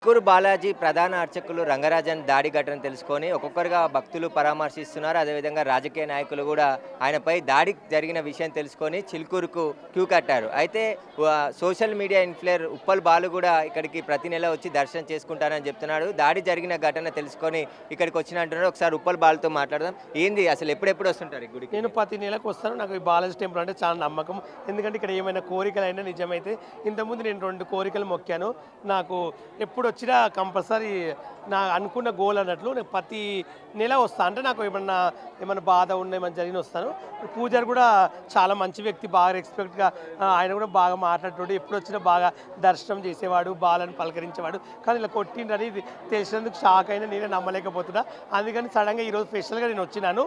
చిలుకూరు బాలాజీ ప్రధాన అర్చకులు రంగరాజన్ దాడి ఘటన తెలుసుకొని ఒక్కొక్కరుగా భక్తులు పరామర్శిస్తున్నారు. అదేవిధంగా రాజకీయ నాయకులు కూడా ఆయనపై దాడి జరిగిన విషయం తెలుసుకొని చిలుకూరుకు క్యూ కట్టారు. అయితే సోషల్ మీడియా ఇన్ఫ్లుయర్ ఉప్పల్ బాలు కూడా ఇక్కడికి ప్రతి నెల వచ్చి దర్శనం చేసుకుంటారని చెప్తున్నాడు. దాడి జరిగిన ఘటన తెలుసుకొని ఇక్కడికి వచ్చిన అంటున్నాడు. ఒకసారి ఉప్పల్ బాలుతో మాట్లాడదాం. ఏంది అసలు ఎప్పుడెప్పుడు వస్తుంటారు ఈ గుడికి? నేను ప్రతి నెలకు వస్తాను. నాకు ఈ బాలాజీ టెంపుల్ అంటే చాలా నమ్మకం. ఎందుకంటే ఇక్కడ ఏమైనా కోరికలైనా నిజమైతే ఇంతకుముందు నేను 2 కోరికలు మొక్కాను. నాకు ఎప్పుడు వచ్చినా కంపల్సరీ నా అనుకున్న గోల్ అన్నట్లు నేను ప్రతి నెల వస్తాను. అంటే నాకు ఏమన్నా బాధ ఉన్న ఏమైనా జరిగిన వస్తాను. పూజారి కూడా చాలా మంచి వ్యక్తి, బాగా రెస్పెక్ట్గా ఆయన కూడా బాగా మాట్లాడుతాడు. ఎప్పుడు వచ్చినా బాగా దర్శనం చేసేవాడు, బాలను పలకరించేవాడు. కానీ ఇలా కొట్టిండని తెలిసినందుకు షాక్ అయినా నేనే నమ్మలేకపోతున్నా. అందుకని సడన్గా ఈరోజు స్పెషల్గా నేను వచ్చినాను.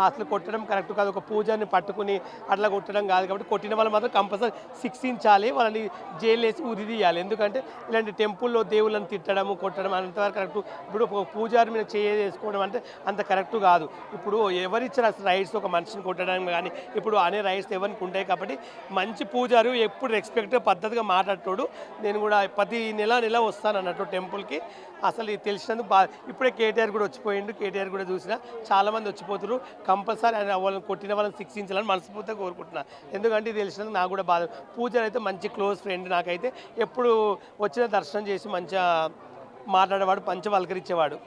అసలు కొట్టడం కరెక్ట్ కాదు, ఒక పూజారిని పట్టుకుని అట్లా కొట్టడం కాదు. కాబట్టి కొట్టిన వాళ్ళు మాత్రం కంపల్సరీ శిక్షించాలి, వాళ్ళని జైలు వేసి ఉరి తీయాలి. ఎందుకంటే ఇలాంటి టెంపుల్లో దేవుళ్ళని తిట్టడము కొట్టడం అంతవరకు కరెక్ట్. ఇప్పుడు ఒక పూజారి మీద చేసుకోవడం అంటే అంత కరెక్ట్ కాదు. ఇప్పుడు ఎవరిచ్చిన రైట్స్ ఒక మనిషిని కొట్టడం కానీ ఇప్పుడు అనే రైట్స్ ఎవరికి ఉంటాయి. కాబట్టి మంచి పూజారు ఎప్పుడు రెస్పెక్ట్ పద్ధతిగా మాట్లాడతాడు. నేను కూడా ప్రతి నెల వస్తాను అన్నట్టు టెంపుల్కి. అసలు ఇది తెలిసినందుకు ఇప్పుడే కేటీఆర్ కూడా వచ్చిపోయిండు. కేటీఆర్ కూడా చూసినా చాలామంది వచ్చిపోతున్నారు. కంపల్సరీ ఆయన వాళ్ళని కొట్టిన వాళ్ళని శిక్షించాలని మనస్ఫూర్తిగా కోరుకుంటున్నాను. ఎందుకంటే ఇది తెలిసినందుకు నాకు కూడా బాధ. పూజారి అయితే మంచి క్లోజ్ ఫ్రెండ్. నాకైతే ఎప్పుడు వచ్చిన దర్శనం చేసి మంచిగా మాట్లాడేవాడు, పంచ వల్కరించేవాడు.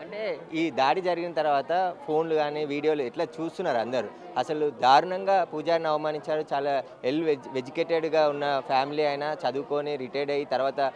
అంటే ఈ దాడి జరిగిన తర్వాత ఫోన్లు కానీ వీడియోలు ఎట్లా చూస్తున్నారు అందరూ? అసలు దారుణంగా పూజారిని అవమానించారు. చాలా ఎడ్యుకేటెడ్గా ఉన్న ఫ్యామిలీ అయినా, చదువుకొని రిటైర్డ్ అయ్యి తర్వాత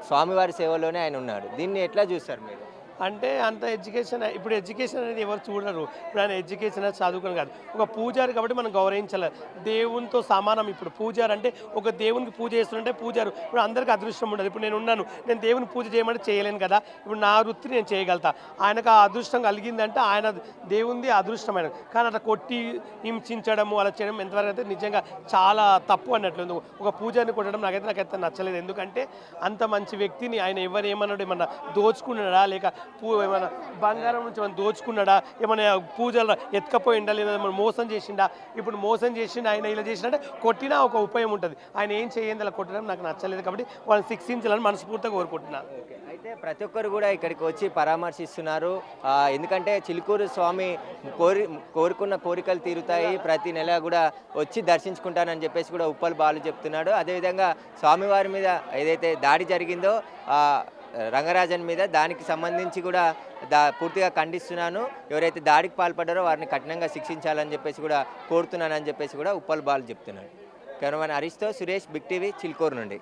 స్వామివారి సేవలోనే ఆయన ఉన్నాడు. దీన్ని ఎట్లా చూస్తారు మీరు? అంటే అంత ఎడ్యుకేషన్, ఇప్పుడు ఎడ్యుకేషన్ అనేది ఎవరు చూడరు. ఇప్పుడు ఆయన ఎడ్యుకేషన్ అనేది చదువుకొని కాదు, ఒక పూజారి కాబట్టి మనం గౌరవించాలి. దేవునితో సమానం. ఇప్పుడు పూజారి అంటే ఒక దేవునికి పూజ చేస్తుంటే పూజారు. ఇప్పుడు అందరికీ అదృష్టం ఉండదు. ఇప్పుడు నేను ఉన్నాను, నేను దేవుని పూజ చేయమంటే చేయలేను కదా. ఇప్పుడు నా వృత్తి నేను చేయగలుగుతా. ఆయనకు ఆ అదృష్టం కలిగిందంటే ఆయన దేవుంది అదృష్టమైన. కానీ అట్లా కొట్టి హింసించడము అలా చేయడం ఎంతవరకు అయితే నిజంగా చాలా తప్పు అన్నట్లు. ఒక పూజారిని కొట్టడం నాకైతే నచ్చలేదు. ఎందుకంటే అంత మంచి వ్యక్తిని ఆయన ఏమన్నాడు, ఏమన్నా దోచుకున్నాడా, లేక ఏమైనా బంగారం నుంచి ఏమైనా దోచుకున్నాడా, ఏమైనా పూజలు ఎత్తుకపోయిండా, లేదా ఏమైనా మోసం చేసిండా? ఇప్పుడు మోసం చేసిండా ఆయన, ఇలా చేసినట్టే కొట్టినా ఒక ఉపయోగం ఉంటుంది. ఆయన ఏం చేయండి అలా కొట్టడం నాకు నచ్చలేదు. కాబట్టి వాళ్ళని శిక్షించాలని మనస్ఫూర్తిగా కోరుకుంటున్నాను. అయితే ప్రతి ఒక్కరు కూడా ఇక్కడికి వచ్చి పరామర్శిస్తున్నారు. ఎందుకంటే చిలుకూరు స్వామి కోరుకున్న కోరికలు తీరుతాయి, ప్రతి నెల కూడా వచ్చి దర్శించుకుంటానని చెప్పేసి కూడా ఉప్పల్ బాలు చెప్తున్నాడు. అదేవిధంగా స్వామివారి మీద ఏదైతే దాడి జరిగిందో రంగరాజన్ మీద, దానికి సంబంధించి కూడా పూర్తిగా ఖండిస్తున్నాను. ఎవరైతే దాడికి పాల్పడ్డారో వారిని కఠినంగా శిక్షించాలని చెప్పేసి కూడా కోరుతున్నానని చెప్పేసి కూడా ఉప్పల్ బాలు చెప్తున్నాడు. కెమెరామెన్ హరీష్తో సురేష్, బిగ్ టీవీ, చిలుకూరు నుండి.